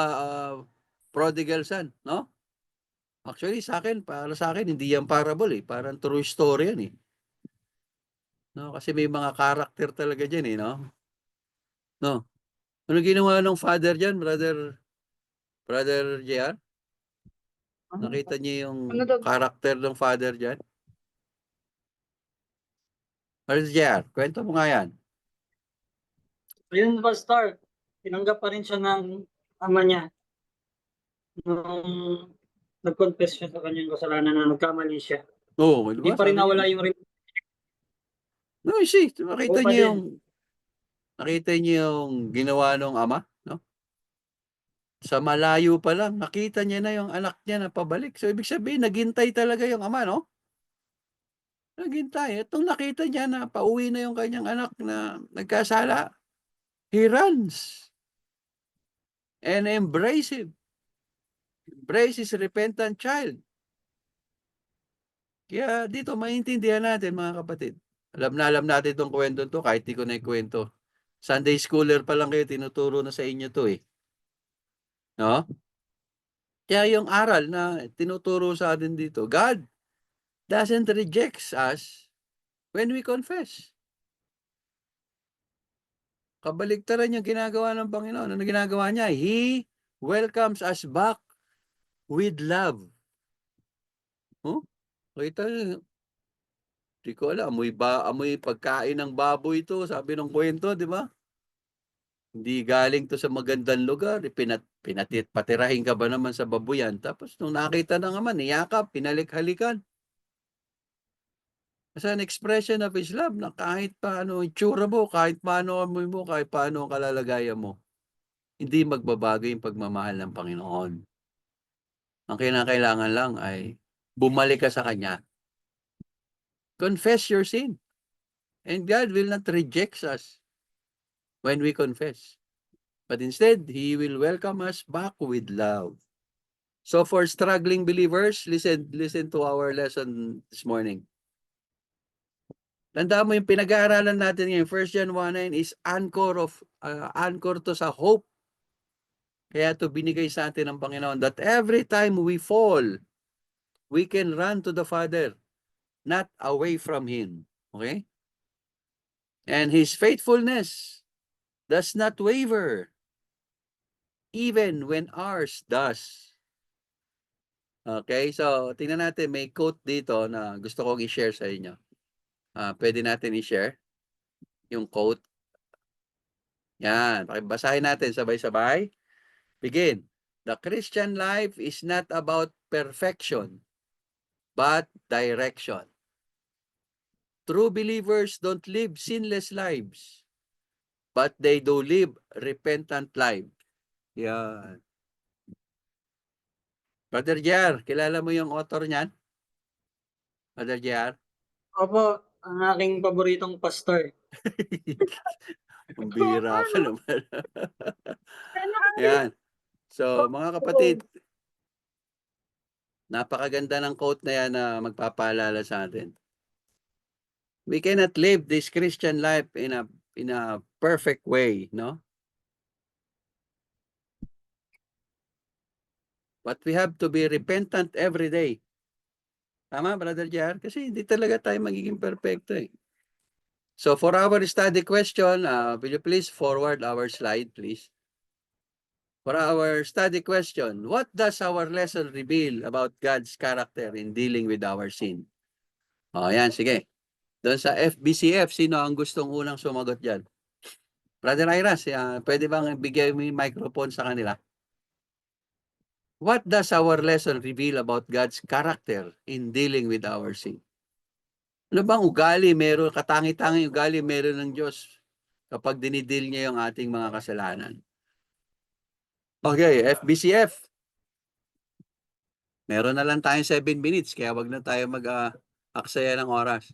prodigal son, no? Actually, para sa akin, hindi yan parable eh. Parang true story yan eh. No? Kasi may mga karakter talaga dyan eh, no? No? Ano ginawa ng father dyan, Brother JR? Nakita niyo yung karakter ng father dyan? Brother JR, kwento mo nga yan. Ayun, Pastor, tinanggap pa rin siya ng ama niya nung nag-confess siya sa kanyang kasalanan na nagkamali siya. Hindi pa rin nawala yung No, nakita niyo yung ginawa ng ama, no? Sa malayo pa lang, nakita niya na yung anak niya na pabalik. So, ibig sabihin, naghintay talaga yung ama, no? Naghintay. Itong nakita niya na pauwi na yung kanyang anak na nagkasala, he runs and embrace him. Embrace his repentant child. Kaya dito, maintindihan natin, mga kapatid. Alam natin itong kwento to kahit di ko na ikwento. Sunday schooler pa lang kayo, tinuturo na sa inyo to eh. No? Kaya yung aral na tinuturo sa atin dito, God doesn't reject us when we confess. Kabaligtaran yung ginagawa ng Panginoon. Ano ginagawa niya? He welcomes us back with love. Huh? Kita, di ko alam, amoy pagkain ng baboy ito, sabi ng kwento, di ba? Hindi galing to sa magandang lugar, patirahin ka ba naman sa babuyan? Tapos nung nakita na naman, niyakap, pinalik-halikan. As an expression of His love, na kahit paano itsura mo, kahit paano amoy mo, kahit paano ang kalalagayan mo, hindi magbabago yung pagmamahal ng Panginoon. Ang kinakailangan lang ay bumalik ka sa Kanya. Confess your sin. And God will not reject us when we confess. But instead, He will welcome us back with love. So for struggling believers, listen to our lesson this morning. Tandaan mo yung pinag-aaralan natin ngayon, 1 John 1:9 is anchor to sa hope. Kaya to binigay sa atin ng Panginoon that every time we fall, we can run to the Father, not away from Him. Okay? And His faithfulness does not waver, even when ours does. Okay? So, tingnan natin, may quote dito na gusto kong i-share sa inyo. Pwede natin i-share yung quote. Yan. Basahin natin sabay-sabay. Begin. The Christian life is not about perfection, but direction. True believers don't live sinless lives, but they do live repentant lives. Yan. Brother JR, kilala mo yung author niyan? Brother JR? Opo, ang aking paboritong pastor. Ang bira ka naman. Yan. So, mga kapatid, napakaganda ng quote na yan na magpapaalala sa atin. We cannot live this Christian life in a perfect way, no? But we have to be repentant every day. Tama, Brother Jar? Kasi hindi talaga tayo magiging perfecto eh. So for our study question, will you please forward our slide, please? For our study question, what does our lesson reveal about God's character in dealing with our sin? O, yan, sige. Doon sa FBCF, sino ang gustong unang sumagot dyan? Brother Iras, pwede bang bigay mo yung microphone sa kanila? What does our lesson reveal about God's character in dealing with our sin? Ano bang ugali meron, katangi-tangi ugali meron ng Diyos kapag dinidil niya yung ating mga kasalanan? Okay, FBCF. Meron na lang tayong 7 minutes, kaya wag na tayo mag-aksaya ng oras.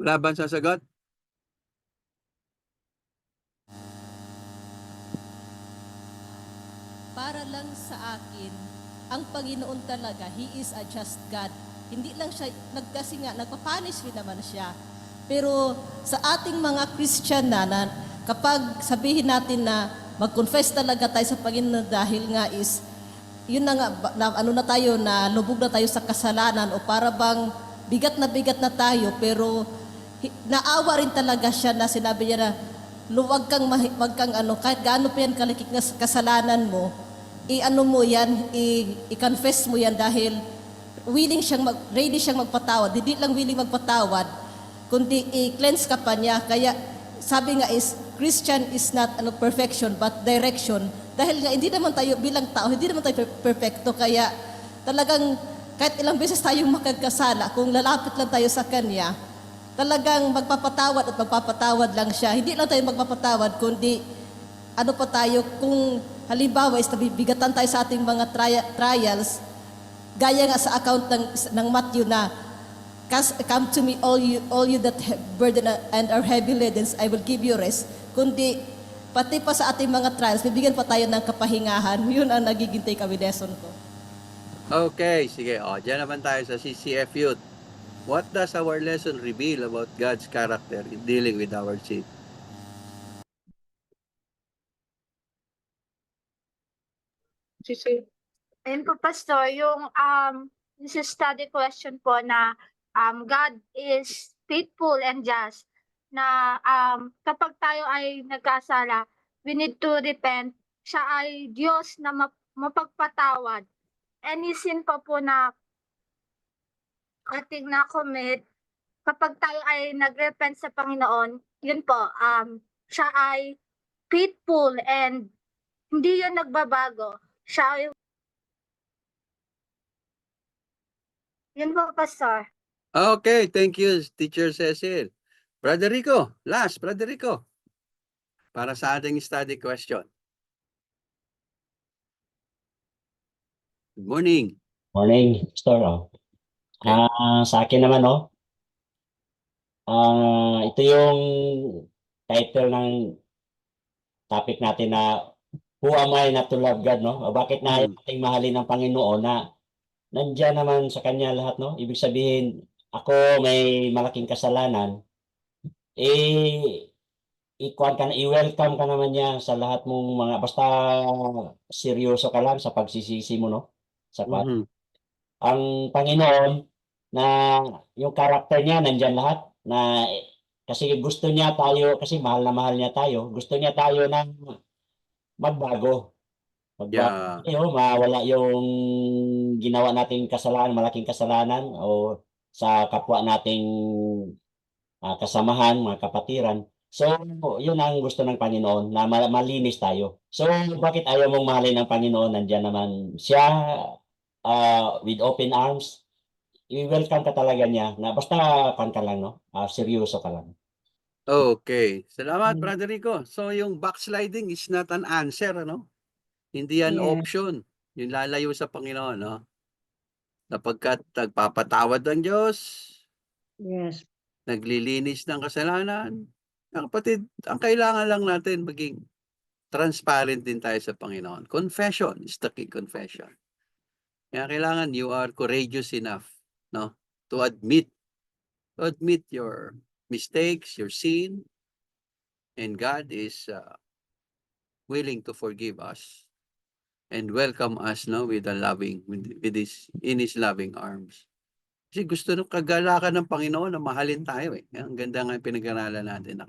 Wala bang sasagot? Para lang sa akin, ang Panginoon talaga, He is a just God. Hindi lang siya, kasi nga, nagpapunish rin naman siya. Pero sa ating mga Christian na kapag sabihin natin na mag-confess talaga tayo sa Panginoon dahil nga is, yun na nga, ano na tayo, na lubog na tayo sa kasalanan o para bang bigat na tayo, pero naawa rin talaga siya na sinabi niya na, wag kang kahit gaano pa yan kalikik na kasalanan mo, i-ano mo yan, i-confess mo yan dahil ready siyang magpatawad. Hindi lang willing magpatawad, kundi i-cleanse ka pa niya. Kaya sabi nga is, Christian is not perfection but direction. Dahil nga hindi naman tayo bilang tao, hindi naman tayo perfecto. Kaya talagang kahit ilang beses tayong makagkasala, kung lalapit lang tayo sa Kanya, talagang magpapatawad lang siya. Hindi lang tayo magpapatawad, kundi ano pa tayo, kung halimbawa is nabibigatan tayo sa ating mga trials, gaya nga sa account ng Matthew na, come to me all you that have burden and are heavy laden, I will give you rest. Kundi pati pa sa ating mga trials, bibigyan pa tayo ng kapahingahan. Yun ang nagiging takeaway lesson ko. Okay, sige. O, dyan naman tayo sa CCF Youth. What does our lesson reveal about God's character in dealing with our sin? Ayun po, Pastor, yung this is study question po na God is faithful and just, na kapag tayo ay nagkasala, we need to repent. Siya ay Diyos na mapagpatawad. Any sin pa po na ating na-commit, kapag tayo ay nag-repent sa Panginoon, yun po, siya ay faithful and hindi yun nagbabago. Siya ay yun po, Pastor. Okay, thank you, Teacher Cecil. Brother Rico, Brother Rico, para sa ating study question. Good morning. Morning, Pastor. Okay. Sa akin naman, ito yung title ng topic natin na Who am I not to love God, no? O bakit na nating mahalin ng Panginoon na nandiyan naman sa Kanya lahat, no? Ibig sabihin, ako may malaking kasalanan, i-welcome ka naman niya sa lahat mong mga, basta seryoso ka lang sa pagsisisi mo, no? Sa ang Panginoon na yung karakter niya nandiyan lahat na kasi gusto niya tayo, kasi mahal na mahal niya tayo, gusto niya tayo na magbago. Yeah. Mawala yung ginawa nating kasalanan, malaking kasalanan o sa kapwa nating kasamahan, mga kapatiran. So, yun ang gusto ng Panginoon, na malinis tayo. So, bakit ayaw mong mahalin ng Panginoon? Nandiyan naman siya with open arms. I-welcome ka talaga niya na basta ka lang, no? Seryoso ka lang. Okay. Salamat, Brother Rico. So, yung backsliding is not an answer, ano? Hindi yan option. Yung lalayo sa Panginoon, no? Sapagkat nagpapatawad ang Diyos, Yes. naglilinis ng kasalanan. Kapatid, ang kailangan lang natin maging transparent din tayo sa Panginoon. Confession is the key, confession. Kaya kailangan you are courageous enough, no? To admit your mistakes, your sin, and God is willing to forgive us and welcome us, no, with a loving, with his, in his loving arms. Kasi gusto ng kagalakan ng Panginoon na mahalin tayo eh. Ang ganda nga yung pinag-aralan natin,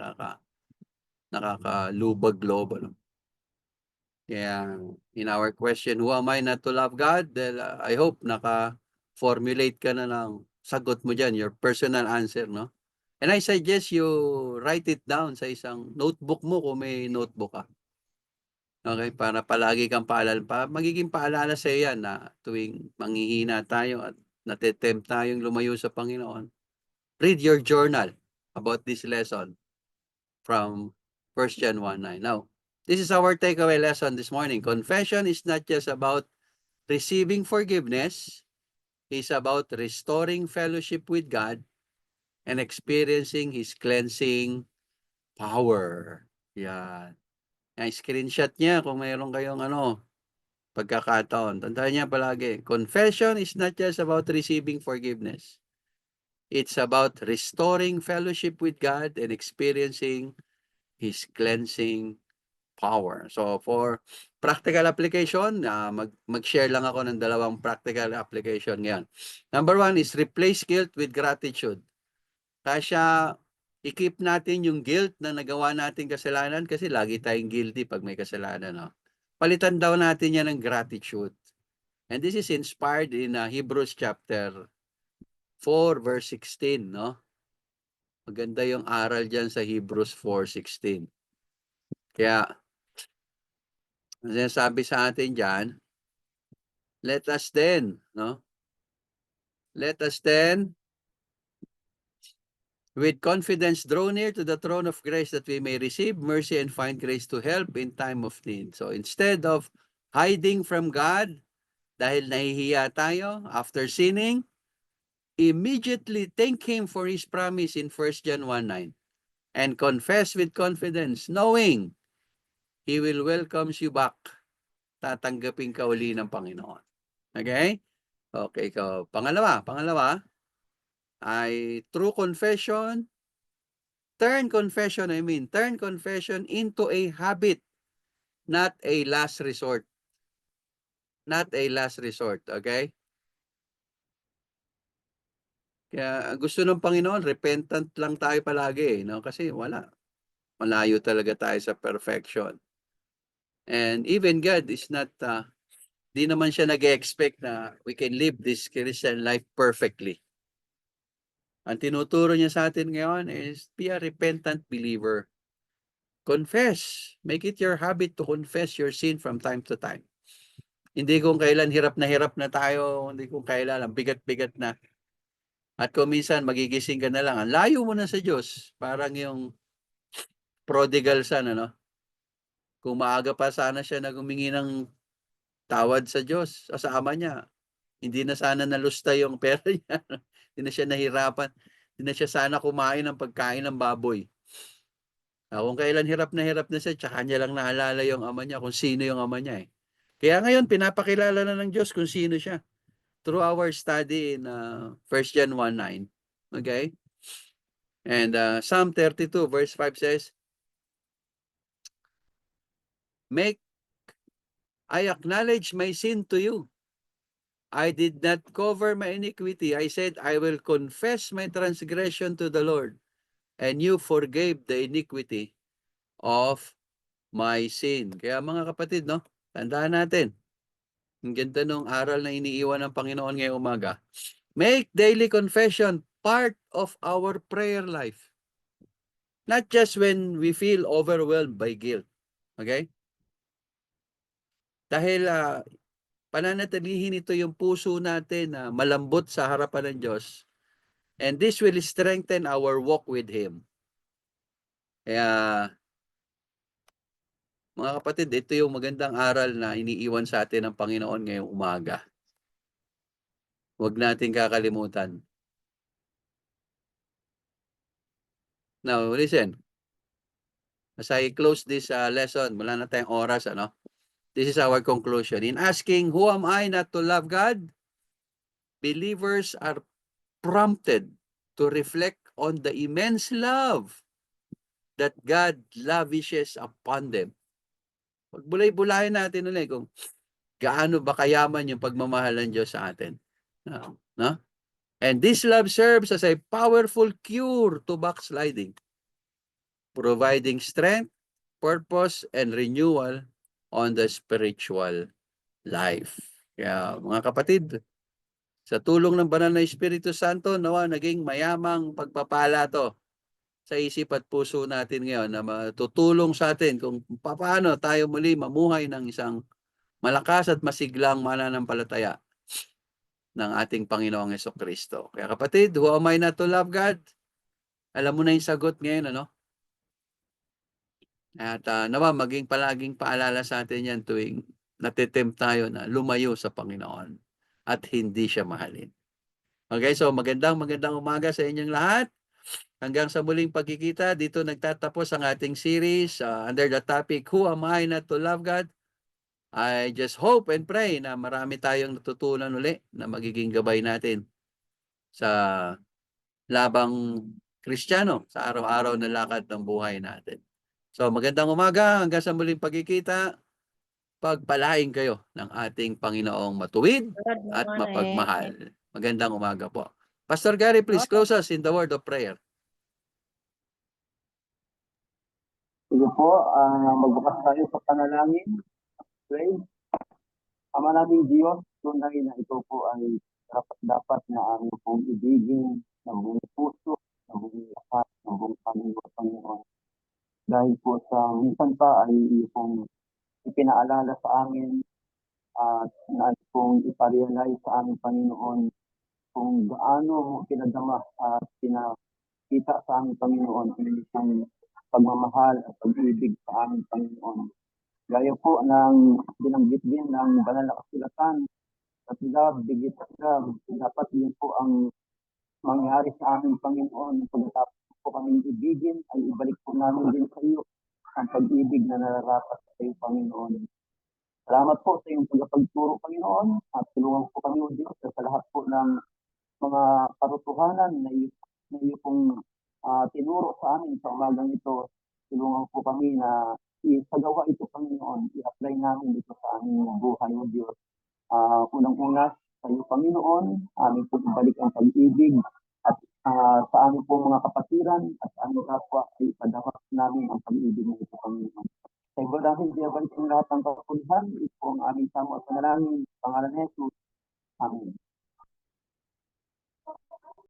nakakalubag-loob, ano? Kaya in our question, who am I not to love God? Well, I hope naka-formulate ka na ng sagot mo dyan, your personal answer, no? And I suggest you write it down sa isang notebook mo kung may notebook ka. Okay, para palagi kang magiging paalala sa iyo yan na tuwing manghihina tayo at natetempt tayong lumayo sa Panginoon. Read your journal about this lesson from 1 John 1:9. Now, this is our takeaway lesson this morning. Confession is not just about receiving forgiveness. It's about restoring fellowship with God and experiencing His cleansing power. Yan. Screenshot niya kung mayroon kayong pagkakataon. Tandaan niya palagi, confession is not just about receiving forgiveness. It's about restoring fellowship with God and experiencing His cleansing power. So for practical application, mag-share lang ako ng dalawang practical application ngayon. Number 1 is replace guilt with gratitude. Kasya i-keep natin yung guilt na nagawa nating kasalanan kasi lagi tayong guilty pag may kasalanan. No? Palitan daw natin yan ng gratitude. And this is inspired in Hebrews chapter 4 verse 16. No? Maganda yung aral dyan sa Hebrews 4:16. Kaya, ang sinasabi sa atin dyan, let us then, with confidence draw near to the throne of grace that we may receive mercy and find grace to help in time of need. So instead of hiding from God, dahil nahihiya tayo after sinning, immediately thank Him for His promise in 1 John 1:9 and confess with confidence, knowing He will welcome you back. Tatanggapin ka uli ng Panginoon. Okay? Okay, ikaw. Pangalawa ay true confession, turn confession into a habit, not a last resort. Not a last resort, okay? Kaya gusto ng Panginoon, repentant lang tayo palagi, no? Kasi malayo talaga tayo sa perfection. And even God is not, di naman siya nag-expect na we can live this Christian life perfectly. Ang tinuturo niya sa atin ngayon is be a repentant believer. Confess. Make it your habit to confess your sin from time to time. Hindi kung kailan hirap na tayo, hindi kung kailan ang bigat-bigat na. At kung minsan magigising ka na lang, ang layo mo na sa Diyos. Parang yung prodigal son, ano? Kung maaga pa sana siya na humingi ng tawad sa Diyos, sa ama niya, hindi na sana nalusta yung pera niya. Hindi na siya nahirapan. Hindi na siya sana kumain ng pagkain ng baboy. Kung kailan hirap na siya, tsaka niya lang naalala yung ama niya, kung sino yung ama niya. Kaya ngayon, pinapakilala na ng Diyos kung sino siya. Through our study in 1 John 1:9. Okay? And Psalm 32 verse 5 says, I acknowledge my sin to you. I did not cover my iniquity. I said, I will confess my transgression to the Lord, and you forgave the iniquity of my sin. Kaya mga kapatid, no? Tandaan natin. Ang ganda nung aral na iniiwan ng Panginoon ngayong umaga. Make daily confession part of our prayer life. Not just when we feel overwhelmed by guilt. Okay? Dahil pananatilihin ito yung puso natin na malambot sa harapan ng Diyos. And this will strengthen our walk with Him. Kaya, mga kapatid, ito yung magandang aral na iniiwan sa atin ng Panginoon ngayong umaga. Huwag natin kakalimutan. Now, listen. As I close this lesson, wala na tayong oras, ano? This is our conclusion. In asking, who am I not to love God? Believers are prompted to reflect on the immense love that God lavishes upon them. Pagbulay-bulayan natin ulit kung gaano ba kayaman yung pagmamahal ng Diyos sa atin. No? And this love serves as a powerful cure to backsliding, providing strength, purpose, and renewal on the spiritual life. Kaya mga kapatid, sa tulong ng banal na Espiritu Santo, nawa naging mayamang pagpapala to sa isip at puso natin ngayon na matutulong sa atin kung paano tayo muli mamuhay ng isang malakas at masiglang mananampalataya ng ating Panginoong Jesucristo. Kaya kapatid, who am I not to love God? Alam mo na yung sagot ngayon, ano? At nawa maging palaging paalala sa atin yan tuwing natitempt tayo na lumayo sa Panginoon at hindi siya mahalin. Okay, so magandang umaga sa inyong lahat. Hanggang sa muling pagkikita, dito nagtatapos ang ating series under the topic, Who Am I Not to Love God? I just hope and pray na marami tayong natutunan uli na magiging gabay natin sa labang Kristiyano sa araw-araw na lakad ng buhay natin. So magandang umaga, hanggang sa muling pagkikita. Pagpalain kayo ng ating Panginoong matuwid at mapagmahal. Magandang umaga po. Pastor Gary, please close us in the word of prayer. Sige po, magbukas tayo sa panalangin. Pray. Ama naming Diyos, tunay na ito po ay dapat na ang pong ibigin ng buong puso, ng buong lakas, ng buong Panginoon. Dahil po sa minsan pa ay pong ipinaalala sa amin at nais pong iparealize sa aming Panginoon kung gaano pinadama at pinakita sa aming Panginoon ang isang pagmamahal at pag-ibig sa aming Panginoon. Gaya po ng binanggit din ng banal na kasulatan at love, bigit at love, dapat din po ang mangyari sa aming Panginoon pagkatapos po kaming ibigin ay ibalik po namin din sa iyo ang pag-ibig na nararapat sa iyo, Panginoon. Salamat po sa iyong pagpagturo, Panginoon, at tulungan po kami, O Diyos, sa lahat po ng mga katotohanan na iyo pong tinuro sa amin sa umagang ito. Tulungan po kami na isagawa ito, Panginoon, i-apply namin dito sa aming buhay, O Diyos. Unang-una sa iyo, Panginoon, aming po ibalik ang pag-ibig at sa aming po mga kapatiran at sa aming kapwa ay ipadawat namin ang pag-ibig ng ito, Panginoon. Sa iba namin, diyaban ang lahat ng kapulihan, ito ang aming samo at panalangin, pangalan ni Jesus. Amen.